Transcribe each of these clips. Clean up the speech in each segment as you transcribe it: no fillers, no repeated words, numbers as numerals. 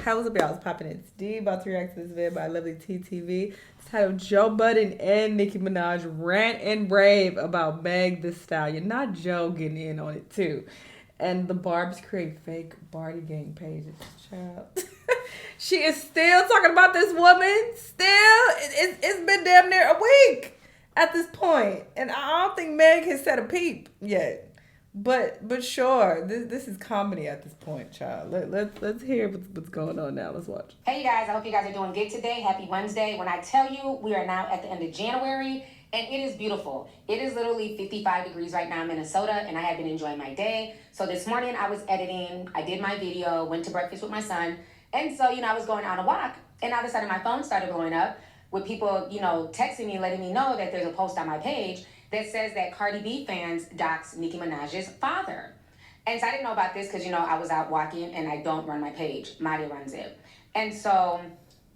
How's up, y'all? It's popping. It's D. About to react to this video by Lovely TTV. It's titled Joe Budden and Nicki Minaj rant and rave about Meg the Stallion. Not Joe getting in on it too. And the Barbs create fake Bardi Gang pages. Child. She is still talking about this woman. It's been damn near a week at this point. And I don't think Meg has said a peep yet. But sure, this is comedy at this point, child. Let's hear what's going on now. Let's watch. Hey you guys, I hope you guys are doing good today. Happy Wednesday. When I tell you we are now at the end of January, and it is beautiful. It is literally 55 degrees right now in Minnesota, and I have been enjoying my day. So this morning I was editing, I did my video, went to breakfast with my son, and so, I was going on a walk, and all of a sudden my phone started blowing up with people, texting me, letting me know that there's a post on my page that says that Cardi B fans dox Nicki Minaj's father. And so I didn't know about this because, I was out walking and I don't run my page. Madia runs it. And so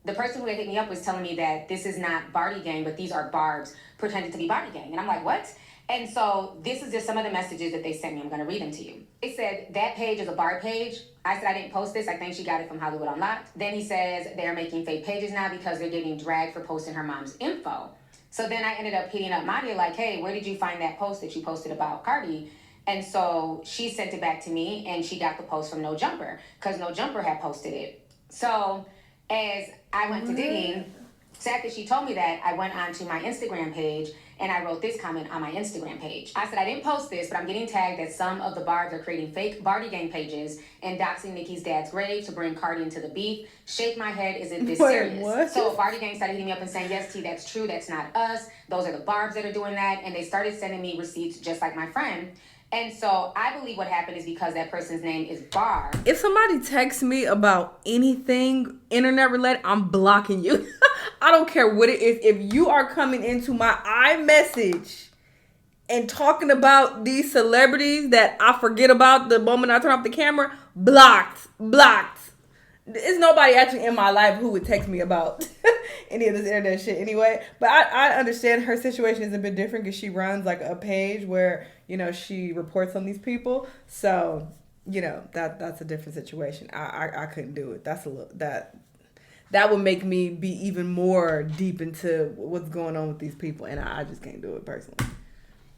the person who had hit me up was telling me that this is not Bardi Gang, but these are Barbs pretending to be Bardi Gang. And I'm like, what? And so this is just some of the messages that they sent me. I'm going to read them to you. They said, that page is a Barb page. I said, I didn't post this. I think she got it from Hollywood Unlocked. Then he says they're making fake pages now because they're getting dragged for posting her mom's info. So then I ended up hitting up Madia like, hey, where did you find that post that you posted about Cardi? And so she sent it back to me, and she got the post from No Jumper because No Jumper had posted it. So as I went to digging, so after she told me that, I went onto my Instagram page and I wrote this comment on my Instagram page. I said, I didn't post this, but I'm getting tagged that some of the Barbs are creating fake Bardi Gang pages and doxing Nicki's dad's grave to bring Cardi into the beef. Shake my head, is it this serious? What? So Bardi Gang started hitting me up and saying, yes, T, that's true, that's not us. Those are the Barbs that are doing that. And they started sending me receipts just like my friend. And so I believe what happened is because that person's name is Barb. If somebody texts me about anything internet related, I'm blocking you. I don't care what it is. If you are coming into my iMessage and talking about these celebrities that I forget about the moment I turn off the camera, blocked. There's nobody actually in my life who would text me about any of this internet shit anyway. But I understand her situation is a bit different because she runs like a page where, she reports on these people. So, that's a different situation. I couldn't do it. That's a little, that would make me be even more deep into what's going on with these people. And I just can't do it personally.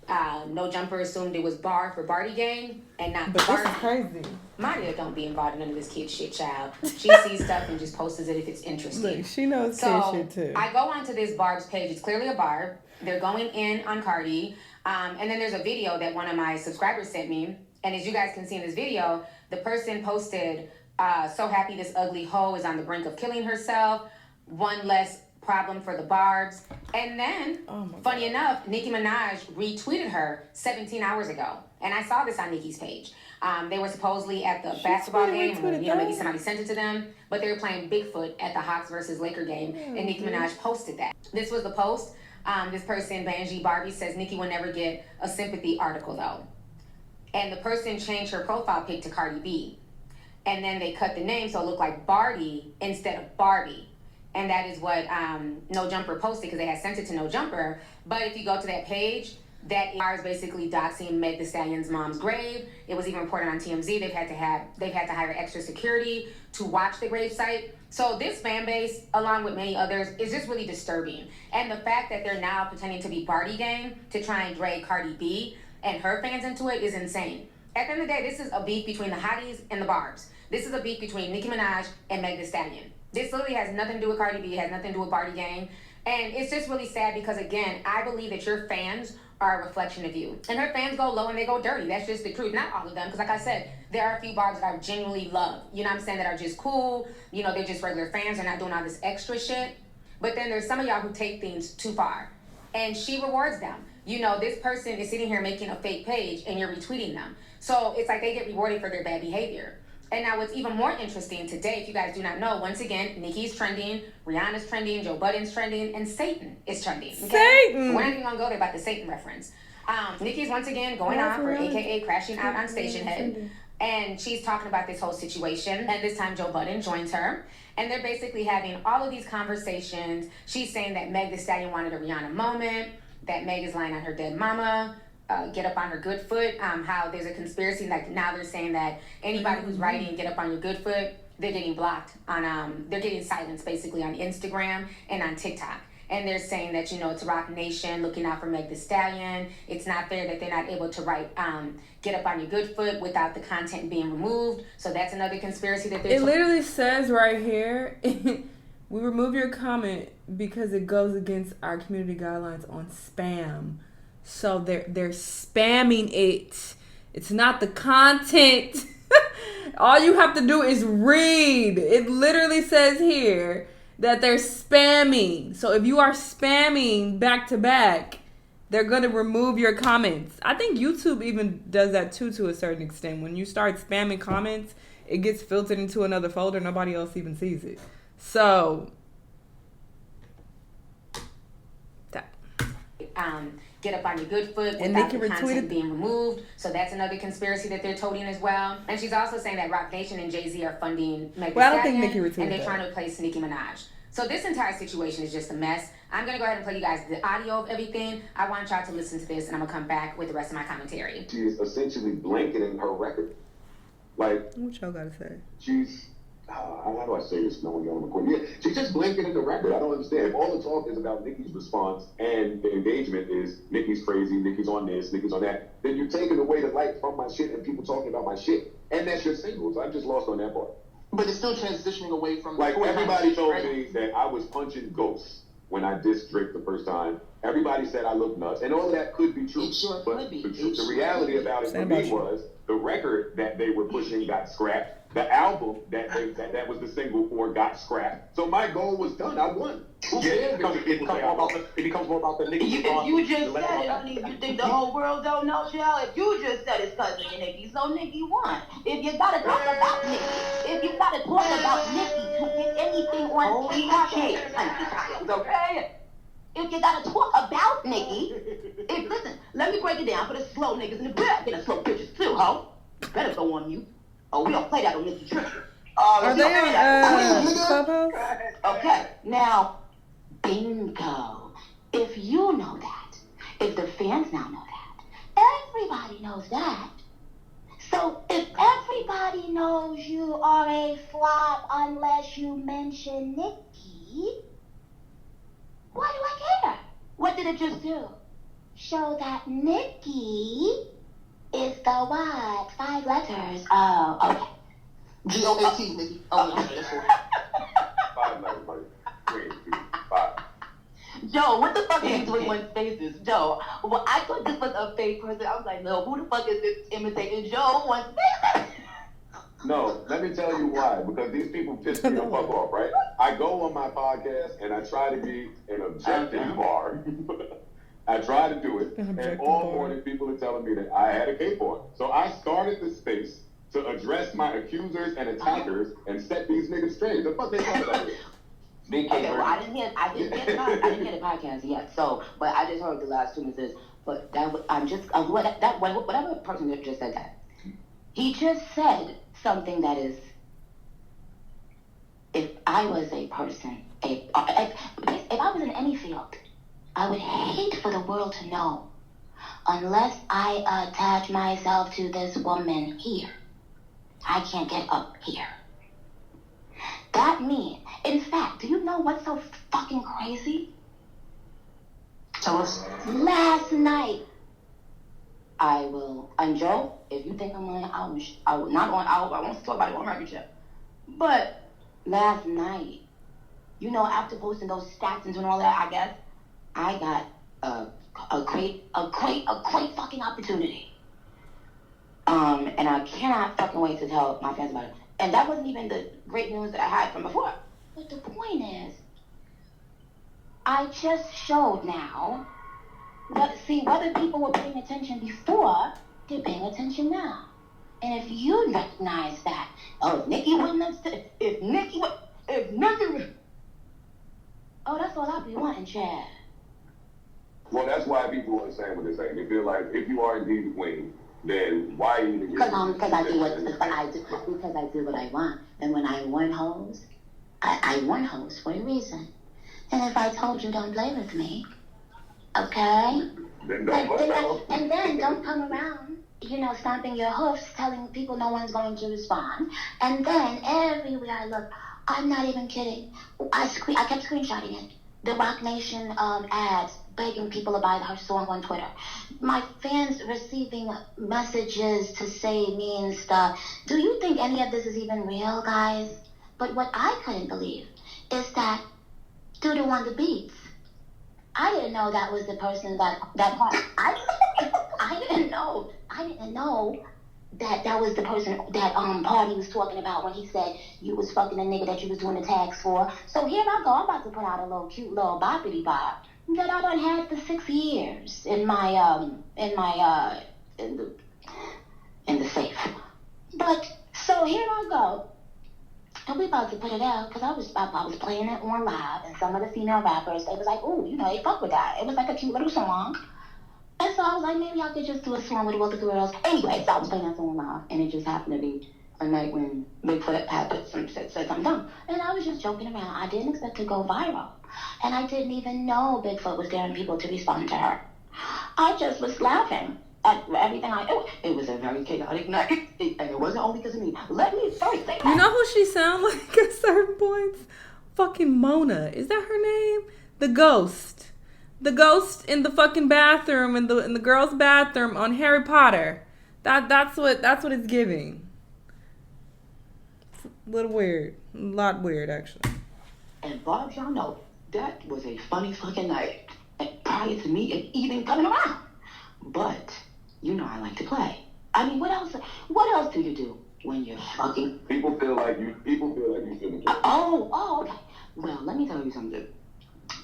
No Jumper assumed it was Bar for Bardi Gang and not But Bardi. this is crazy. Madia don't be involved in none of this kid shit, child. She sees stuff and just posts it if it's interesting. Look, she knows kid shit too. I go onto this Barb's page. It's clearly a Barb. They're going in on Cardi. And then there's a video that one of my subscribers sent me. And as you guys can see in this video, the person posted, so happy this ugly hoe is on the brink of killing herself. One less problem for the Barbs. And then, funny enough, Nicki Minaj retweeted her 17 hours ago. And I saw this on Nicki's page. They were supposedly at the basketball game, or, maybe somebody sent it to them, but they were playing Bigfoot at the Hawks versus Laker game, and Nicki Minaj posted that. This was the post. This person, Banji Barbie, says Nicki will never get a sympathy article though. And the person changed her profile pic to Cardi B. And then they cut the name so it looked like Bardi instead of Barbie. And that is what No Jumper posted because they had sent it to No Jumper. But if you go to that page, that is basically doxing Meg the Stallion's mom's grave. It was even reported on TMZ. They've had to hire extra security to watch the grave site. So this fan base, along with many others, is just really disturbing. And the fact that they're now pretending to be Bardi Gang to try and drag Cardi B and her fans into it is insane. At the end of the day, this is a beef between the hotties and the Barbs. This is a beef between Nicki Minaj and Meg the Stallion. This literally has nothing to do with Cardi B, it has nothing to do with Bardi Gang. And it's just really sad because, again, I believe that your fans are a reflection of you. And her fans go low and they go dirty. That's just the truth. Not all of them, because like I said, there are a few Barbs that I genuinely love. You know what I'm saying? That are just cool. They're just regular fans. They're not doing all this extra shit. But then there's some of y'all who take things too far. And she rewards them. This person is sitting here making a fake page and you're retweeting them. So it's like they get rewarded for their bad behavior. And now what's even more interesting today, if you guys do not know, once again, Nicki's trending, Rihanna's trending, Joe Budden's trending, and Satan is trending. Okay? Satan! We're not even going to go there about the Satan reference. Nicki's once again going on for AKA crashing out on Station Head. And she's talking about this whole situation. And this time Joe Budden joins her. And they're basically having all of these conversations. She's saying that Meg the Stallion wanted a Rihanna moment, that Meg is lying on her dead mama, get up on her good foot, how there's a conspiracy, like now they're saying that anybody who's writing get up on your good foot they're getting blocked on, they're getting silenced basically on Instagram and on TikTok. And they're saying that, you know, it's Rock Nation looking out for Meg Thee Stallion. It's not fair that they're not able to write, get up on your good foot without the content being removed. So that's another conspiracy that they're... It literally says right here, we remove your comment because it goes against our community guidelines on spam. So they're spamming it. It's not the content. All you have to do is read. It literally says here that they're spamming. So if you are spamming back to back, they're going to remove your comments. I think YouTube even does that too, to a certain extent. When you start spamming comments, it gets filtered into another folder. Nobody else even sees it. So, that. Get up on your good foot without the content being removed. So that's another conspiracy that they're toting as well. And she's also saying that Rock Nation and Jay-Z are funding Meg Thee Stallion, and they're trying to replace Nicki Minaj. So this entire situation is just a mess. I'm going to go ahead and play you guys the audio of everything. I want y'all to listen to this, and I'm going to come back with the rest of my commentary. She is essentially blanketing her record. Like, what y'all got to say? She's... how do I say this? No one on the court. Yeah, she's just blanketing the record. I don't understand. If all the talk is about Nicki's response and the engagement is Nicki's crazy, Nicki's on this, Nicki's on that, then you're taking away the light from my shit and people talking about my shit. And that's your singles. I'm just lost on that part. But it's still transitioning away from... Like, everybody told me that I was punching ghosts when I dissed Drake the first time. Everybody said I looked nuts. And all of that could be true. It sure but could be. The reality about it for me was the record that they were pushing got scrapped. The album that was the single for got scrapped. So my goal was done. I won. It becomes more about the niggas. If you just said it, I mean, you think the whole world don't know, Shanell? If you just said it's cousin Nicki, so Nicki won. If you gotta talk about Nicki, if you gotta talk about Nicki to get anything on TikTok, okay? If you gotta talk about Nicki, listen, let me break it down for the slow niggas in the back. Get a slow pictures too, ho. Better go on mute. Oh, we don't play that on Nicki Trip. Are they on Clubhouse? Okay, now, bingo. If you know that, if the fans now know that, everybody knows that. So if everybody knows you are a flop unless you mention Nicki, why do I care? What did it just do? Show that Nicki is the what? 5 letters. Oh, okay. G-O-A-T, Nicki. Oh, yeah, that's right. 5 letters, buddy. 5. Joe, what the fuck are you doing with faces? Joe, well, I thought this was a fake person. I was like, no, who the fuck is this imitating Joe? What's this? No, let me tell you why. Because these people piss me the fuck off, right? I go on my podcast and I try to be an objective bar. I try to do it, and all morning people are telling me that I had a cape on. So I started the space to address my accusers and attackers and set these niggas straight. The fuck they talking about? Okay, well, I didn't hear the podcast yet. So, but I just heard the last 2 minutes. But that I'm just whatever person that just said that, he just said something that is. If I was a person, if I was in any field, I would hate for the world to know unless I attach myself to this woman here. I can't get up here. That means, in fact, do you know what's so fucking crazy? Tell us. Last night, and Joe, if you think I'm lying, I won't talk about it on record yet. But last night, you know, after posting those stats and doing all that, I guess, I got a great fucking opportunity. And I cannot fucking wait to tell my fans about it. And that wasn't even the great news that I had from before. But the point is, I just showed now whether people were paying attention before, they're paying attention now. And if you recognize that, if Nicki would, oh, that's all I be wanting, Chad. Well, that's why people are saying what they're saying. They feel like if you are indeed the queen, then why even? Because I do what I want. And when I warn hoes, I warn hoes for a reason. And if I told you don't play with me, okay? Then don't play. And then don't come around stomping your hoofs, telling people no one's going to respond. And then everywhere I look, I'm not even kidding. I kept screenshotting it. The Rock Nation ads begging to buy her song on Twitter. My fans receiving messages to say mean stuff. Do you think any of this is even real, guys? But what I couldn't believe is that Doodoo on the beats. I didn't know that was the person that part. I didn't know that was the person that Party was talking about when he said you was fucking a nigga that you was doing the tags for. So here I go. I'm about to put out a little cute little boppity bop that I done had for 6 years in the safe. But so here I go. And we about to put it out because I was playing it on live, and some of the female rappers, they was like, ooh, they fuck with that. It was like a cute little song. And so I was like, maybe I could just do a song with both the girls. Anyway, so I was playing that song live, and it just happened to be a night when Bigfoot had said something dumb. And I was just joking around. I didn't expect to go viral. And I didn't even know Bigfoot was daring people to respond to her. I just was laughing at everything it was a very chaotic night. And it wasn't only because of me. Let me first say that. You know who she sounds like at certain points? Fucking Mona. Is that her name? The ghost. The ghost in the fucking bathroom, in the girl's bathroom on Harry Potter. That's what it's giving. It's a little weird. A lot weird, actually. And Bob, y'all know, that was a funny fucking night. And prior to me even coming around. But I like to play. I mean, what else do you do when you're fucking? People feel like you shouldn't. Oh, okay. Well, let me tell you something.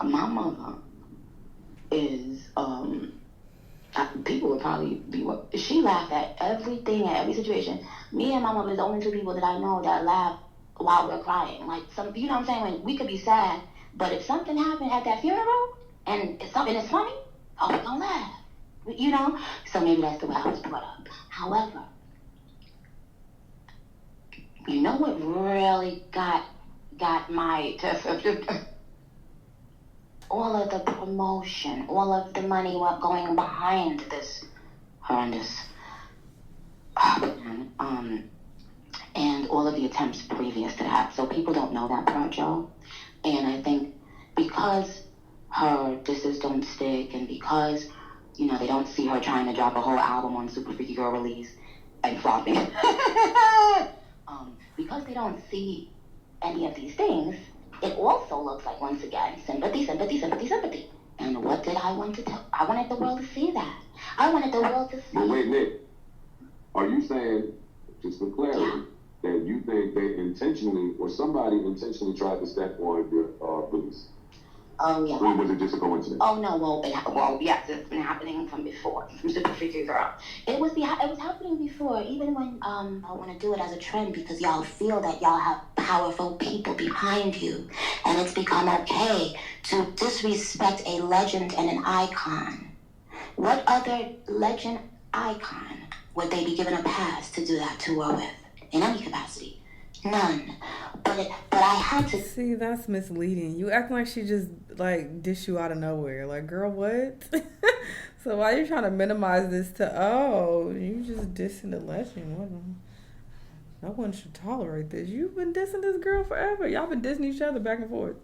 My mother is people would probably be she laughed at everything, at every situation. Me and my mom is the only two people that I know that laugh while we're crying. Like you know what I'm saying? When we could be sad, but if something happened at that funeral and it's something that's funny, we're gonna laugh. So maybe that's the way I was brought up. However, you know what really got my all of the promotion, all of the money going behind this horrendous and all of the attempts previous to that. So people don't know that part, y'all. And I think because her disses don't stick, and because they don't see her trying to drop a whole album on Super Freaky Girl release and flopping. Because they don't see any of these things, it also looks like, once again, sympathy, sympathy, sympathy, sympathy. And what did I want to tell? I wanted the world to see that. I wanted the world to see. But wait, Nick, are you saying, just for clarity, that you think they intentionally, or somebody intentionally tried to step on your release? Oh, yeah. Or was it just a coincidence? Oh, no, yes, it's been happening from before. From Super Freaky Girl. It was happening before, even when I want to do it as a trend, because y'all feel that y'all have powerful people behind you, and it's become okay to disrespect a legend and an icon. What other legend icon would they be given a pass to do that to or with, in any capacity? None. But I had to see. That's misleading. You act like she just dish you out of nowhere. Like, girl, what? So why are you trying to minimize this to? Oh, you just dissing the legend. No one should tolerate this. You've been dissing this girl forever. Y'all been dissing each other back and forth.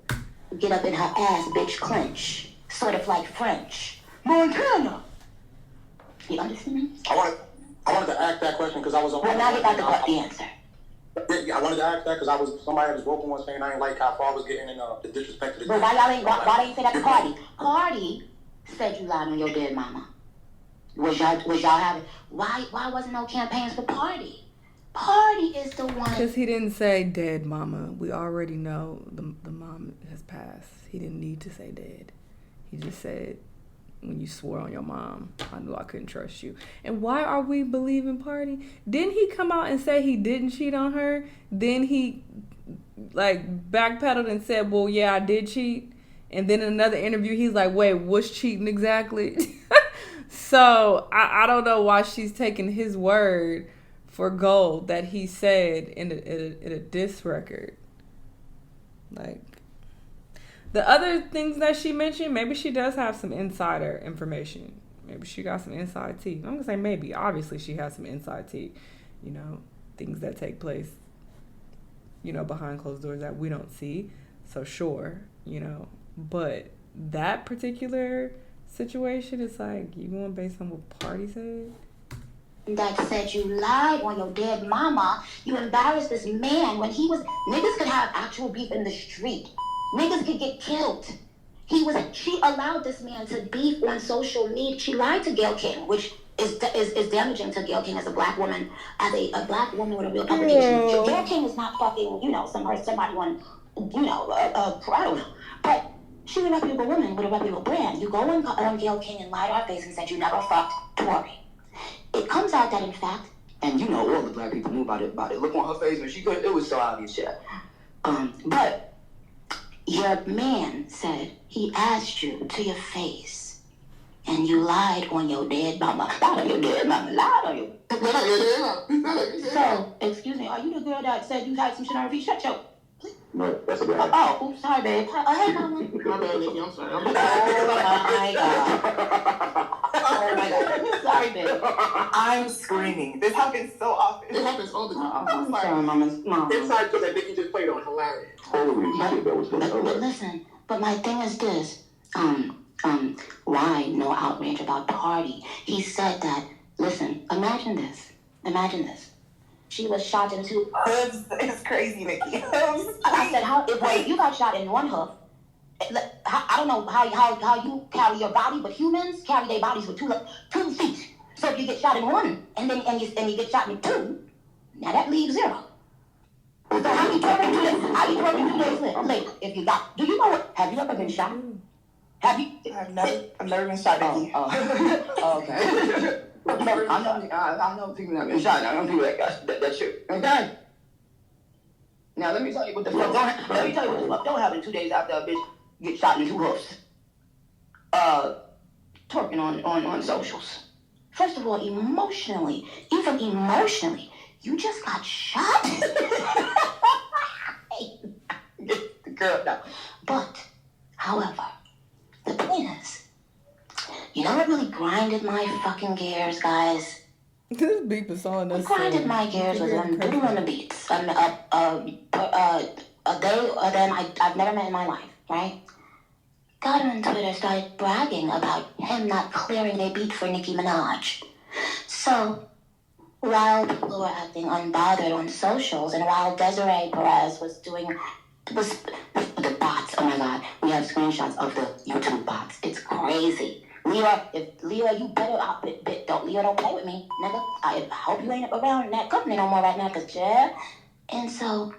Get up in her ass, bitch, clench, sort of like French Montana. You understand? I wanted to ask that question because I was on. Well, now you got the answer. Yeah, I wanted to ask that because somebody was vocal one saying I ain't like how far I was getting in the disrespect to the. But why don't you say that to Party? Party said you lied on your dead mama. Was y'all having? Why wasn't no campaigns for Party? Party is the one. Because he didn't say dead mama. We already know the mom has passed. He didn't need to say dead. He just said, when you swore on your mom, I knew I couldn't trust you. And why are we believing Party? Didn't he come out and say he didn't cheat on her? Then he backpedaled and said, well, yeah, I did cheat. And then in another interview, he's like, wait, what's cheating exactly? So I don't know why she's taking his word for gold that he said in a diss record. The other things that she mentioned, maybe she does have some insider information. Maybe she got some inside tea. I'm gonna say maybe. Obviously, she has some inside tea. You know, things that take place, you know, behind closed doors that we don't see. So sure, you know, but that particular situation is like, you going based on what Party said? That said you lied on your dead mama. You embarrassed this man when he was... Niggas could have actual beef in the street. Niggas could get killed. She allowed this man to beef on social media. She lied to Gayle King, which is damaging to Gayle King as a black woman, as a black woman with a real publication. Gayle King is not fucking, you know, somebody on, you know, I don't know. But she's a reputable woman with a reputable brand. You go on Gayle King and lie to her face and said you never fucked Tory. It comes out that in fact, and you know all the black people knew about it. Look on her face when she could, it was so obvious shit. But your man said he asked you to your face, and you lied on your dead mama. Lied on your dead mama. Lied on you. So, excuse me, are you the girl that said you had some shit on her feet? Shut your... No, that's a bad. Oh, oops, sorry, babe. Hey, mama. My bad, Nicki, I'm sorry. Oh, my God. Oh, my God. Sorry, babe. I'm screaming. This happens so often. It happens all the time. I'm sorry, mama. Inside joke that Nicki just played on, hilarious. Holy shit, that was But hilarious. listen, but my thing is this. Why no outrage about Party? He said that, listen, imagine this. She was shot in two... Hooves is crazy, Nicki. I said, wait, you got shot in one hoof. I don't know how you carry your body, but humans carry their bodies with two feet. So if you get shot in one, and you get shot in two, now that leaves 0. So how you twerking 2 days later? If you got... Do you know what... Have you ever been shot? Have you... I've never been shot, Nicki. Oh, okay. I know people that have been shot. I know people that got that shit. Okay. Now let me tell you what the fuck. Don't happen 2 days after a bitch get shot in 2 hoofs. Twerking on socials. First of all, emotionally, you just got shot. Get the girl down. But, however, the point is, you know what really grinded my fucking gears, guys? This beep is on us. What grinded my gears was when Doodle on the Beats. A day I've never met in my life, right? Got on Twitter, started bragging about him not clearing a beat for Nicki Minaj. So, while people were acting unbothered on socials, and while Desiree Perez was the bots, oh my God, we have screenshots of the YouTube bots. It's crazy. Leah, you better Leah don't play with me, nigga. I hope you ain't around that company no more right now, cause yeah. And so,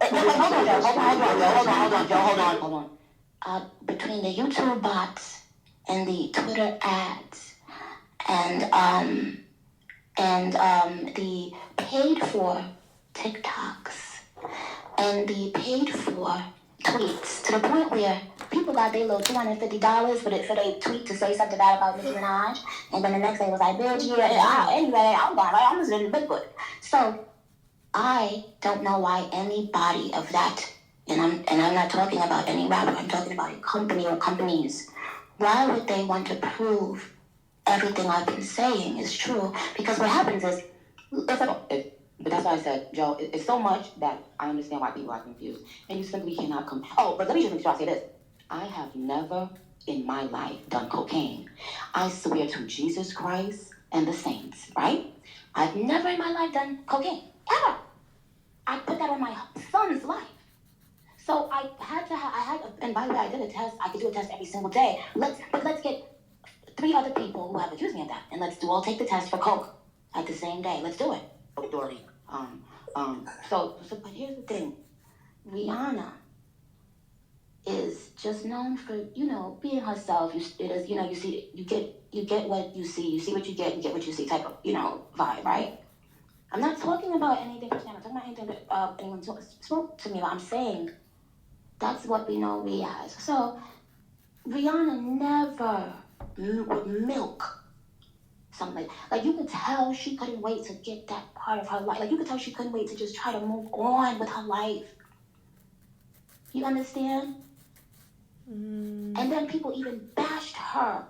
hold on. Between the YouTube bots and the Twitter ads and the paid for TikToks and the paid for tweets, to the point where people got their little $250 for their tweet to say something bad about Nicki Minaj, and then the next day was like, bitch, anyway, I'm gone, right? I'm listening to Bigfoot. So, I don't know why anybody of that, and I'm not talking about any rapper, I'm talking about a company or companies, why would they want to prove everything I've been saying is true? Because what happens is, but that's why I said, Joe, it's so much that I understand why people are confused. And you simply cannot come... Oh, but let me just make sure I say this. I have never in my life done cocaine. I swear to Jesus Christ and the saints, right? I've never in my life done cocaine. Ever. I put that on my son's life. So I had, and by the way, I did a test. I could do a test every single day. Let's get 3 other people who have accused me of that. And let's all take the test for coke at the same day. Let's do it. Dory. But here's the thing. Rihanna is just known for, being herself. You get what you see. You see what you get what you see type of, vibe, right? I'm not talking about anything personal. I'm talking about anything that anyone spoke to me about. I'm saying that's what we know Rhea as. So Rihanna never would milk something like you could tell she couldn't wait to get that part of her life. Like you could tell she couldn't wait to just try to move on with her life. You understand? And then people even bashed her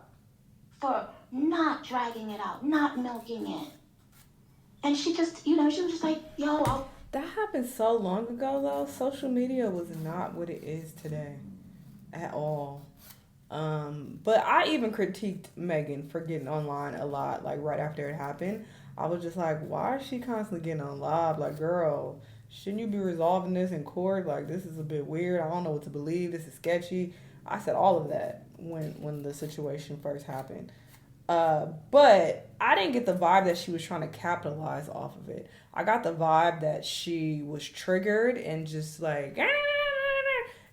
for not dragging it out, not milking it. And she just, she was just like, yo, That happened so long ago, though. Social media was not what it is today at all. But I even critiqued Megan for getting online a lot, like, right after it happened. I was just like, why is she constantly getting on live? Like, girl, shouldn't you be resolving this in court? Like, this is a bit weird. I don't know what to believe. This is sketchy. I said all of that when the situation first happened. But I didn't get the vibe that she was trying to capitalize off of it. I got the vibe that she was triggered and just like,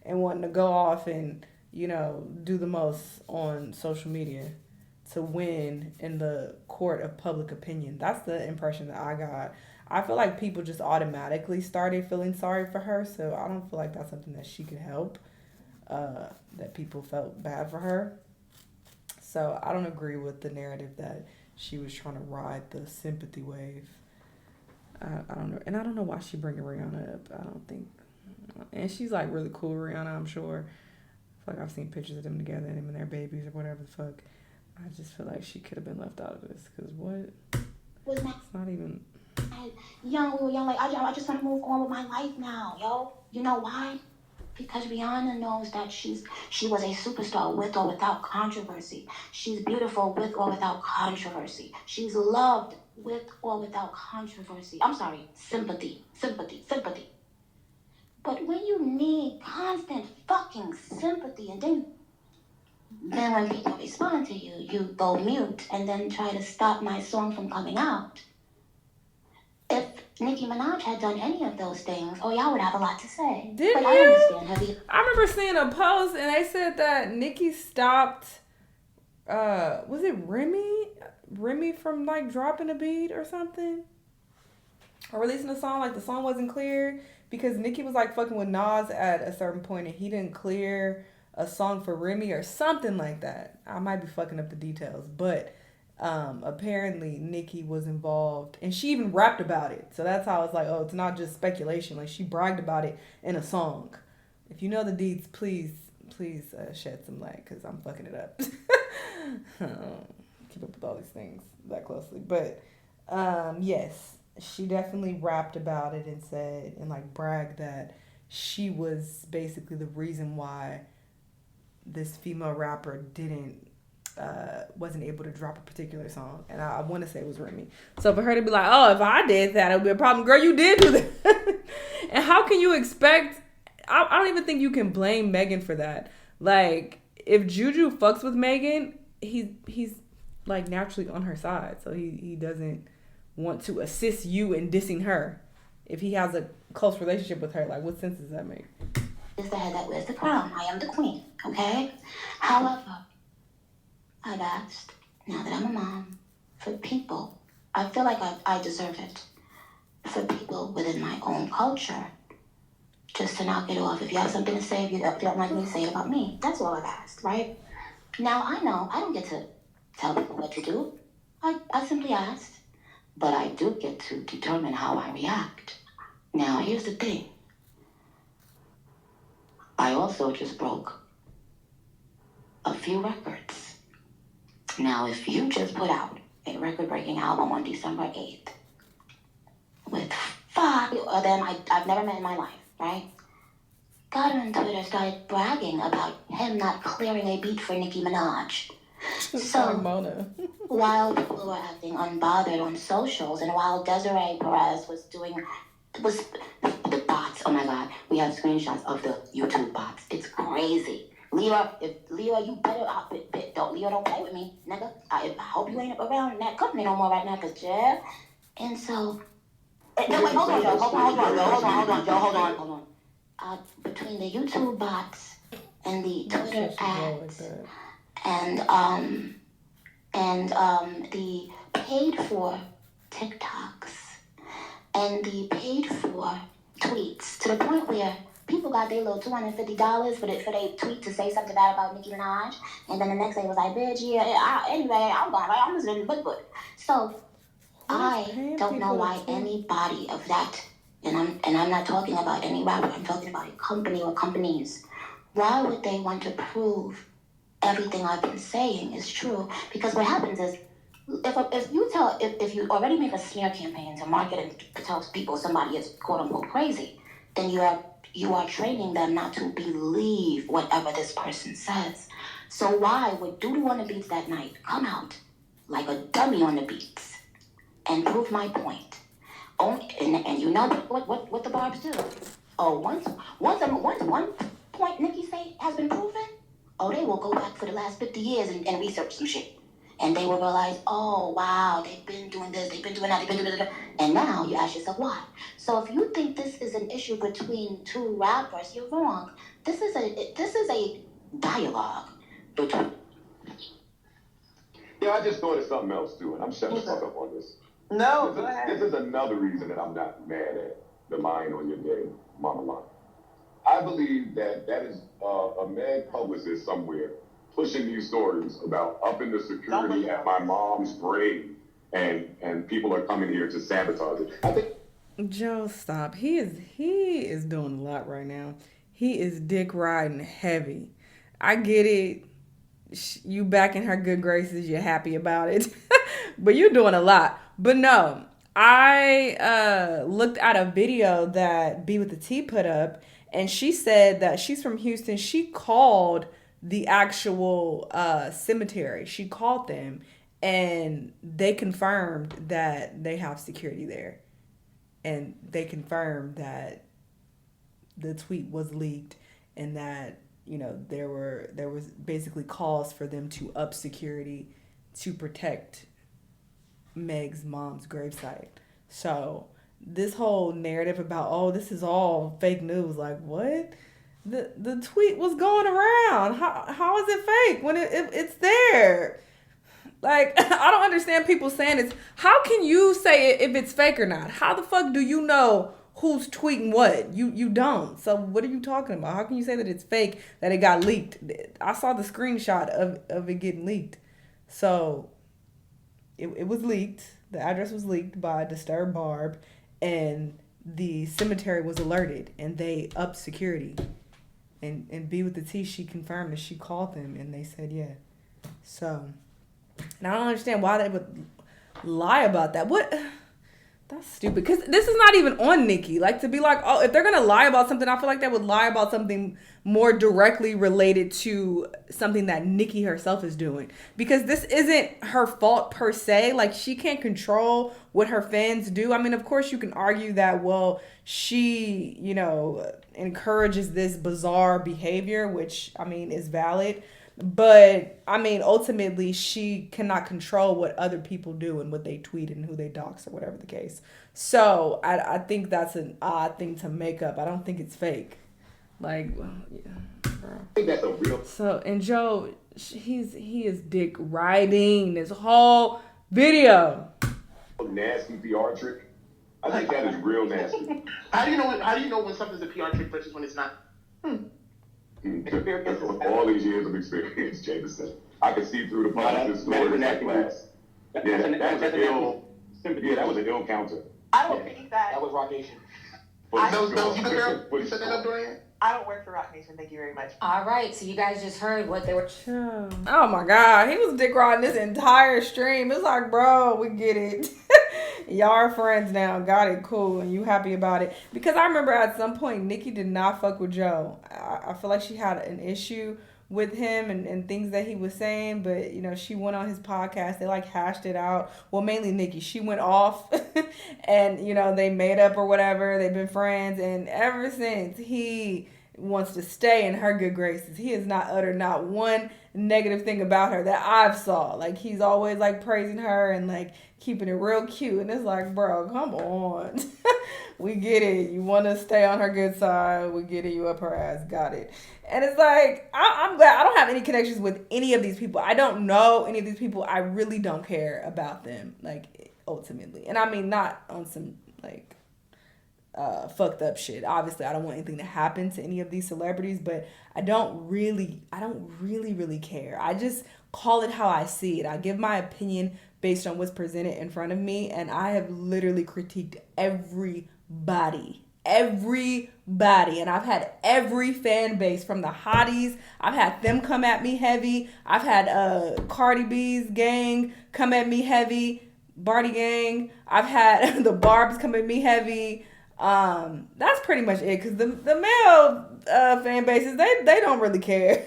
and wanting to go off and, do the most on social media to win in the court of public opinion. That's the impression that I got. I feel like people just automatically started feeling sorry for her, so I don't feel like that's something that she could help, that people felt bad for her. So I don't agree with the narrative that she was trying to ride the sympathy wave. I don't know. And I don't know why she bringing Rihanna up. I don't think. And she's like really cool, Rihanna, I'm sure. I feel like I've seen pictures of them together, them and their babies or whatever the fuck. I just feel like she could have been left out of this. Because what? It's not even... I just want to move on with my life now, yo. You know why? Because Rihanna knows that she was a superstar with or without controversy. She's beautiful with or without controversy. She's loved with or without controversy. I'm sorry, sympathy. But when you need constant fucking sympathy and then when people respond to you, you go mute and then try to stop my song from coming out. If Nicki Minaj had done any of those things, y'all would have a lot to say. Didn't but you? I understand her. I remember seeing a post and they said that Nicki stopped, was it Remy? Remy from like dropping a beat or something? Or releasing a song, like the song wasn't clear because Nicki was like fucking with Nas at a certain point and he didn't clear a song for Remy or something like that. I might be fucking up the details, but apparently Nicki was involved and she even rapped about it. So that's how it's like, it's not just speculation. Like she bragged about it in a song. If you know the deeds, please shed some light because I'm fucking it up. Keep up with all these things that closely. But yes, she definitely rapped about it and said and like bragged that she was basically the reason why this female rapper wasn't able to drop a particular song. And I want to say it was Remy. So for her to be like, if I did that, it would be a problem. Girl, you did do that. And how can you expect... I don't even think you can blame Megan for that. Like, if Juju fucks with Megan, he's like naturally on her side. So he doesn't want to assist you in dissing her. If he has a close relationship with her, like, what sense does that make? Is the head that wears the crown. I am the queen, okay? However, I've asked, now that I'm a mom, for people, I feel like I deserve it, for people within my own culture, just to knock it off. If you have something to say, if you don't like me, say it about me. That's all I've asked, right? Now, I know I don't get to tell people what to do. I simply asked, but I do get to determine how I react. Now, here's the thing. I also just broke a few records. Now, if you just put out a record-breaking album on December 8th with 5 of them I've never met in my life, right? Got on Twitter, started bragging about him not clearing a beat for Nicki Minaj. So, while people were acting unbothered on socials, and while Desiree Perez was the bots, oh my God, we have screenshots of the YouTube bots. It's crazy. Leah, you better Leah don't play with me, nigga. I hope you ain't around in that company no more right now, cause yeah. And so, no, wait, hold on, Joe. Hold on. Between the YouTube bots and the Twitter ads and the paid for TikToks and the paid for tweets, to the point where people got their little $250 for their tweet to say something bad about Nicki Minaj, and then the next day was like, bitch, anyway, I'm listening to Book. So I don't know why anybody of that, and I'm not talking about any rapper, I'm talking about a company or companies. Why would they want to prove everything I've been saying is true. Because what happens is, if you already make a smear campaign to market and tell people somebody is quote unquote crazy, then you are training them not to believe whatever this person says. So why would Doodoo on the Beats that night come out like a dummy on the beats and prove my point? Oh, and you know what the barbs do? Oh, once one point Nicki say has been proven, oh, they will go back for the last 50 years and research some shit. And they will realize, oh, wow, they've been doing this, they've been doing that, they've been doing that. And now you ask yourself, why? So if you think this is an issue between two rappers, you're wrong. This is a dialogue between... Yeah, I just thought of something else, too, and I'm shutting the fuck up on this. No, go ahead. This is another reason that I'm not mad at the Lying on Your Name, Mama Line. I believe that is a mad publicist somewhere pushing these stories about upping the security at my mom's grave, and people are coming here to sabotage it. I think Joe, stop. He is doing a lot right now. He is dick riding heavy. I get it. You back in her good graces. You're happy about it, but you're doing a lot. But no, I looked at a video that B with the T put up, and she said that she's from Houston. She called the actual cemetery. She called them, and they confirmed that they have security there, and they confirmed that the tweet was leaked, and that there was basically calls for them to up security to protect Meg's mom's gravesite. So this whole narrative about, oh, this is all fake news, like what? The tweet was going around. How is it fake when it's there? Like, I don't understand people saying it's... How can you say if it's fake or not? How the fuck do you know who's tweeting what? You don't. So what are you talking about? How can you say that it's fake, that it got leaked? I saw the screenshot of it getting leaked. So it was leaked. The address was leaked by Disturbed Barb, and the cemetery was alerted, and they upped security. And B with the T, she confirmed that she called them, and they said yeah. So, and I don't understand why they would lie about that. What? That's stupid. Because this is not even on Nicki. Like, to be like, oh, if they're going to lie about something, I feel like they would lie about something more directly related to something that Nicki herself is doing. Because this isn't her fault per se. Like, she can't control what her fans do. I mean, of course you can argue that, well, she, encourages this bizarre behavior, which, I mean, is valid. But, I mean, ultimately, she cannot control what other people do and what they tweet and who they dox or whatever the case. So, I think that's an odd thing to make up. I don't think it's fake. Like, well, yeah, bro. I think that's a real... So, and Joe, he is dick riding this whole video. Nasty PR trick. I think that is real nasty. How do you know when something's a PR trick versus when it's not? All these years of experience, Jameson. I can see through the process stories like glass. Yeah, that was an ill counter. I don't think that. That was Rock Nation. You You set that up, Dorian? I don't work for Rock Nation. Thank you very much. All right, so you guys just heard what they were... Oh my God, he was dick riding this entire stream. It's like, bro, we get it. Y'all are friends now. Got it, cool. And you happy about it. Because I remember at some point, Nicki did not fuck with Joe. I feel like she had an issue with him and things that he was saying. But, she went on his podcast. They, hashed it out. Well, mainly Nicki. She went off and, they made up or whatever. They've been friends. And ever since, he wants to stay in her good graces. He has not uttered not one negative thing about her that I've saw. Like, he's always praising her and keeping it real cute. And it's like, bro, come on. We get it. You want to stay on her good side. We get it. You up her ass. Got it. And it's like, I'm glad I don't have any connections with any of these people. I don't know any of these people. I really don't care about them, ultimately. And I mean, not on some fucked up shit. Obviously, I don't want anything to happen to any of these celebrities, but I don't really care. I just call it how I see it. I give my opinion based on what's presented in front of me, and I have literally critiqued everybody everybody, and I've had every fan base from the hotties. I've had them come at me heavy. I've had Cardi B's gang come at me heavy, Bardi Gang. I've had the Barbs come at me heavy. That's pretty much it, because the male fan bases, they don't really care.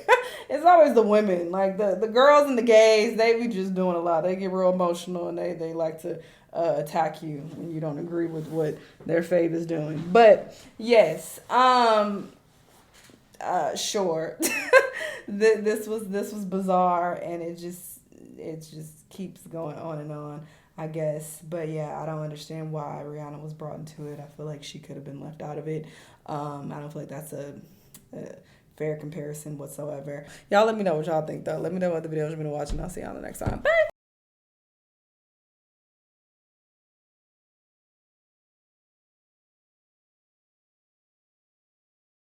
It's always the women, like the girls and the gays. They be just doing a lot. They get real emotional, and they like to attack you when you don't agree with what their fave is doing. But yes, sure. This was bizarre, and it just keeps going on and on, I guess. But yeah, I don't understand why Rihanna was brought into it. I feel like she could have been left out of it. I don't feel like that's a fair comparison whatsoever. Y'all let me know what y'all think, though. Let me know what the videos you've been watching. I'll see y'all the next time. Bye.